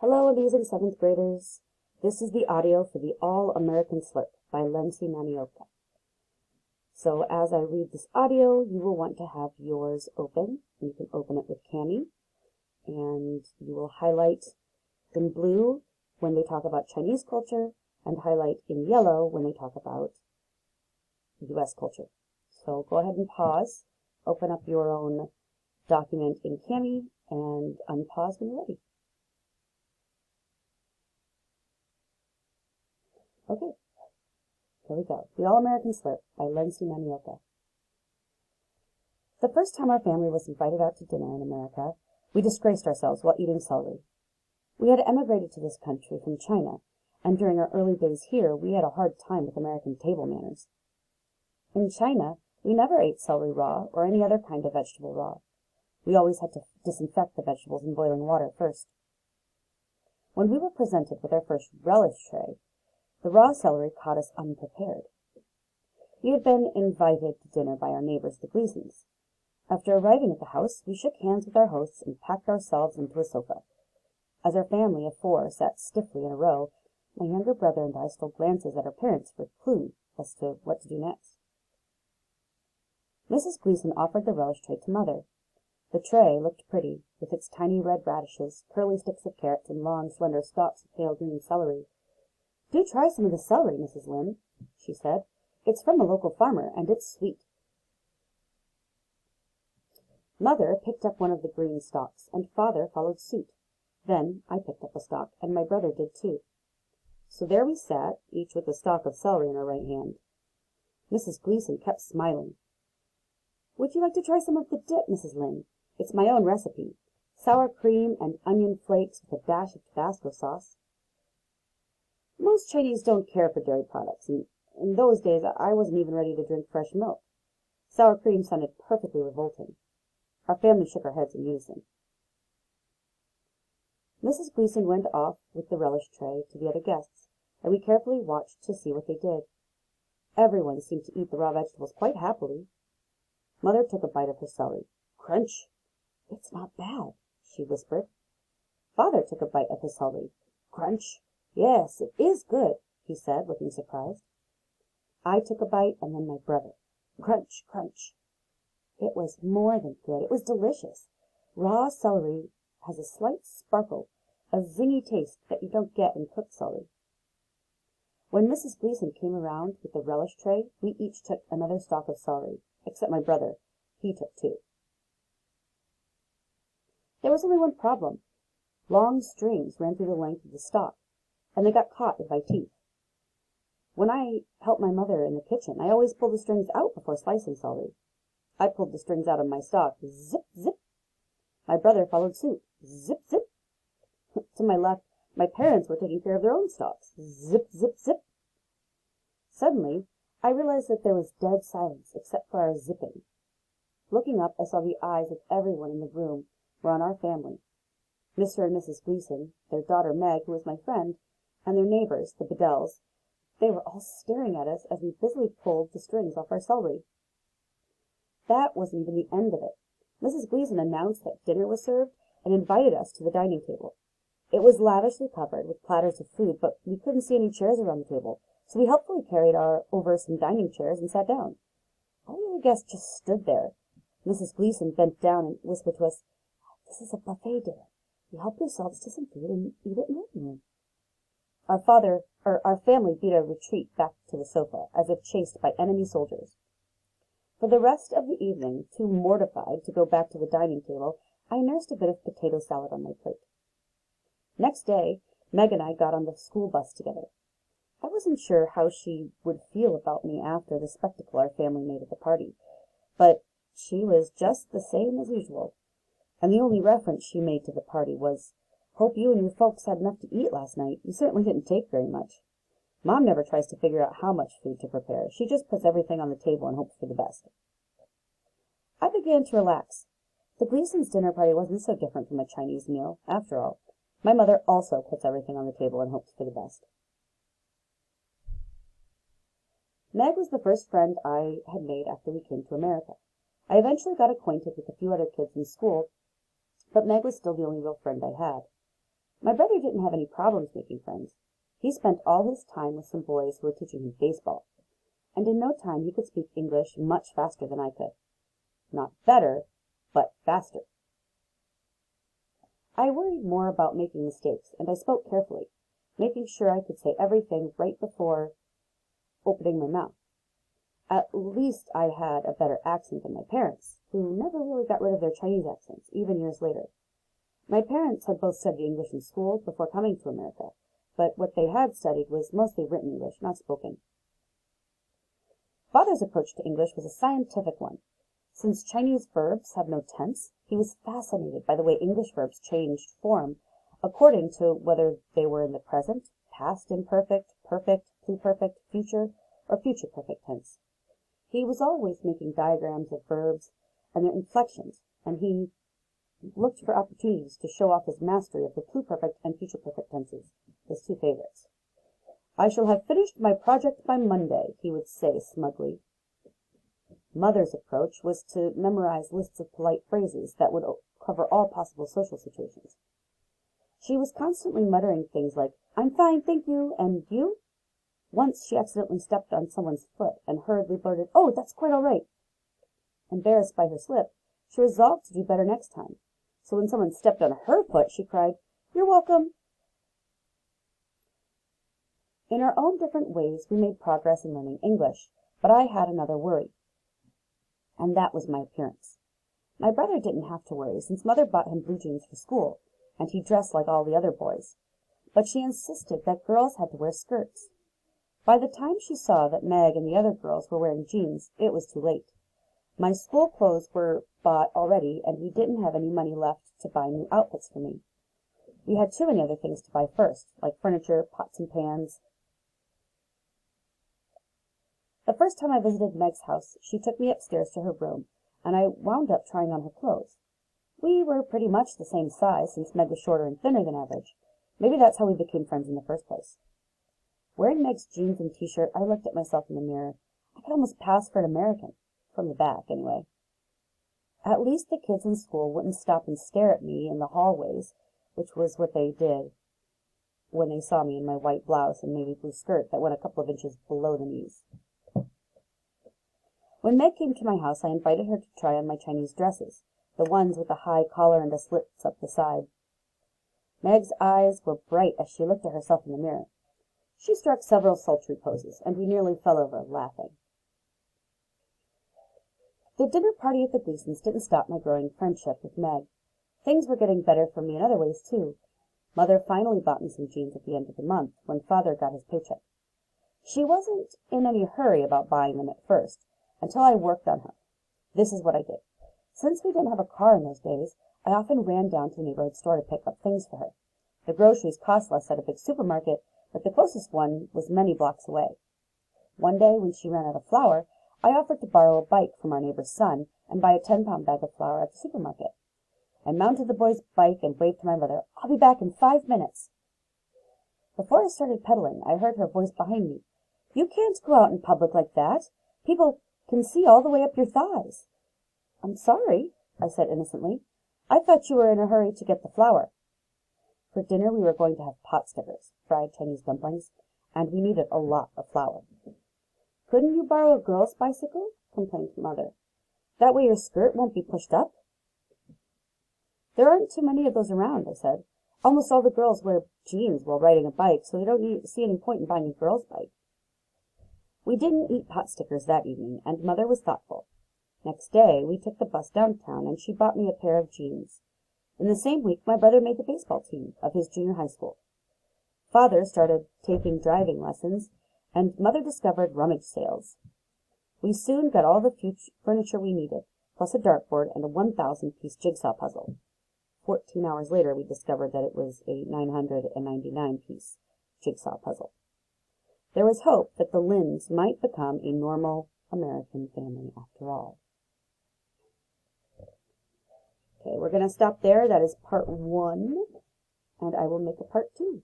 Hello, amazing 7th graders. This is the audio for the All-American Slurp by Lindsay Manioka. So as I read this audio, you will want to have yours open. You can open it with Cami, and you will highlight in blue when they talk about Chinese culture, and highlight in yellow when they talk about U.S. culture. So go ahead and pause, open up your own document in Cami, and unpause when you're ready. Okay, here we go. The All-American Slurp by Lindsay Manioka. The first time our family was invited out to dinner in America, we disgraced ourselves while eating celery. We had emigrated to this country from China, and during our early days here, we had a hard time with American table manners. In China, we never ate celery raw or any other kind of vegetable raw. We always had to disinfect the vegetables in boiling water first. When we were presented with our first relish tray, the raw celery caught us unprepared. We had been invited to dinner by our neighbors, the Gleasons. After arriving at the house, we shook hands with our hosts and packed ourselves into a sofa. As our family of 4 sat stiffly in a row, my younger brother and I stole glances at our parents for clue as to what to do next. Mrs. Gleason offered the relish tray to Mother. The tray looked pretty, with its tiny red radishes, curly sticks of carrots, and long, slender stalks of pale green celery. "Do try some of the celery, Mrs. Lynde," she said. "It's from a local farmer, and it's sweet." Mother picked up one of the green stalks, and Father followed suit. Then I picked up a stalk, and my brother did too. So there we sat, each with a stalk of celery in our right hand. Mrs. Gleason kept smiling. "Would you like to try some of the dip, Mrs. Lynde? It's my own recipe. Sour cream and onion flakes with a dash of Tabasco sauce." Most Chinese don't care for dairy products, and in those days I wasn't even ready to drink fresh milk. Sour cream sounded perfectly revolting. Our family shook our heads in unison. Mrs. Gleason went off with the relish tray to the other guests, and we carefully watched to see what they did. Everyone seemed to eat the raw vegetables quite happily. Mother took a bite of her celery. Crunch! "It's not bad," she whispered. Father took a bite of his celery. Crunch! "Yes, it is good," he said, looking surprised. I took a bite, and then my brother. Crunch, crunch. It was more than good. It was delicious. Raw celery has a slight sparkle, a zingy taste that you don't get in cooked celery. When Mrs. Gleason came around with the relish tray, we each took another stalk of celery, except my brother. He took 2. There was only one problem. Long strings ran through the length of the stalk, and they got caught in my teeth. When I helped my mother in the kitchen, I always pulled the strings out before slicing celery. I pulled the strings out of my stalk. Zip, zip. My brother followed suit. Zip, zip. To my left, my parents were taking care of their own stalks. Zip, zip, zip. Suddenly, I realized that there was dead silence except for our zipping. Looking up, I saw the eyes of everyone in the room were on our family. Mr. and Mrs. Gleason, their daughter Meg, who was my friend, and their neighbors, the Bedells. They were all staring at us as we busily pulled the strings off our celery. That wasn't even the end of it. Mrs. Gleason announced that dinner was served and invited us to the dining table. It was lavishly covered with platters of food, but we couldn't see any chairs around the table, so we helpfully carried over some dining chairs and sat down. All the other guests just stood there. Mrs. Gleason bent down and whispered to us, "This is a buffet dinner. You help yourselves to some food and eat it in the living room." Our family beat a retreat back to the sofa, as if chased by enemy soldiers. For the rest of the evening, too mortified to go back to the dining table, I nursed a bit of potato salad on my plate. Next day, Meg and I got on the school bus together. I wasn't sure how she would feel about me after the spectacle our family made at the party, but she was just the same as usual, and the only reference she made to the party was, "Hope you and your folks had enough to eat last night. You certainly didn't take very much." Mom never tries to figure out how much food to prepare. She just puts everything on the table and hopes for the best. I began to relax. The Gleasons' dinner party wasn't so different from a Chinese meal, after all. My mother also puts everything on the table and hopes for the best. Meg was the first friend I had made after we came to America. I eventually got acquainted with a few other kids in school, but Meg was still the only real friend I had. My brother didn't have any problems making friends. He spent all his time with some boys who were teaching him baseball, and in no time he could speak English much faster than I could. Not better, but faster. I worried more about making mistakes, and I spoke carefully, making sure I could say everything right before opening my mouth. At least I had a better accent than my parents, who never really got rid of their Chinese accents, even years later. My parents had both studied English in school before coming to America, but what they had studied was mostly written English, not spoken. Father's approach to English was a scientific one. Since Chinese verbs have no tense, he was fascinated by the way English verbs changed form according to whether they were in the present, past imperfect, perfect, pluperfect, future, or future perfect tense. He was always making diagrams of verbs and their inflections, and he looked for opportunities to show off his mastery of the pluperfect and future perfect tenses, his two favorites. "I shall have finished my project by Monday," he would say smugly. Mother's approach was to memorize lists of polite phrases that would cover all possible social situations. She was constantly muttering things like, "I'm fine, thank you, and you?" Once she accidentally stepped on someone's foot and hurriedly blurted, "Oh, that's quite all right." Embarrassed by her slip, she resolved to do better next time. So when someone stepped on her foot, she cried, "You're welcome." In our own different ways, we made progress in learning English, but I had another worry, and that was my appearance. My brother didn't have to worry, since Mother bought him blue jeans for school, and he dressed like all the other boys. But she insisted that girls had to wear skirts. By the time she saw that Meg and the other girls were wearing jeans, it was too late. My school clothes were bought already, and we didn't have any money left to buy new outfits for me. We had too many other things to buy first, like furniture, pots and pans. The first time I visited Meg's house, she took me upstairs to her room, and I wound up trying on her clothes. We were pretty much the same size, since Meg was shorter and thinner than average. Maybe that's how we became friends in the first place. Wearing Meg's jeans and t-shirt, I looked at myself in the mirror. I could almost pass for an American. From the back, anyway. At least the kids in school wouldn't stop and stare at me in the hallways, which was what they did when they saw me in my white blouse and navy blue skirt that went a couple of inches below the knees. When Meg came to my house, I invited her to try on my Chinese dresses, the ones with the high collar and the slits up the side. Meg's eyes were bright as she looked at herself in the mirror. She struck several sultry poses, and we nearly fell over laughing. The dinner party at the Gleasons didn't stop my growing friendship with Meg. Things were getting better for me in other ways, too. Mother finally bought me some jeans at the end of the month, when Father got his paycheck. She wasn't in any hurry about buying them at first, until I worked on her. This is what I did. Since we didn't have a car in those days, I often ran down to the neighborhood store to pick up things for her. The groceries cost less at a big supermarket, but the closest one was many blocks away. One day, when she ran out of flour, I offered to borrow a bike from our neighbor's son and buy a 10-pound bag of flour at the supermarket. I mounted the boy's bike and waved to my mother, "I'll be back in 5 minutes." Before I started pedaling, I heard her voice behind me. "You can't go out in public like that. People can see all the way up your thighs." "I'm sorry," I said innocently. "I thought you were in a hurry to get the flour." For dinner we were going to have pot stickers, fried Chinese dumplings, and we needed a lot of flour. "Couldn't you borrow a girl's bicycle?" complained Mother. "That way your skirt won't be pushed up." "There aren't too many of those around," I said. "Almost all the girls wear jeans while riding a bike, so they don't see any point in buying a girl's bike." We didn't eat pot stickers that evening, and Mother was thoughtful. Next day we took the bus downtown, and she bought me a pair of jeans. In the same week my brother made the baseball team of his junior high school. Father started taking driving lessons, and Mother discovered rummage sales. We soon got all the furniture we needed, plus a dartboard and a 1,000-piece jigsaw puzzle. 14 hours later, we discovered that it was a 999-piece jigsaw puzzle. There was hope that the Lynns might become a normal American family after all. Okay, we're going to stop there. That is part 1, and I will make a part 2.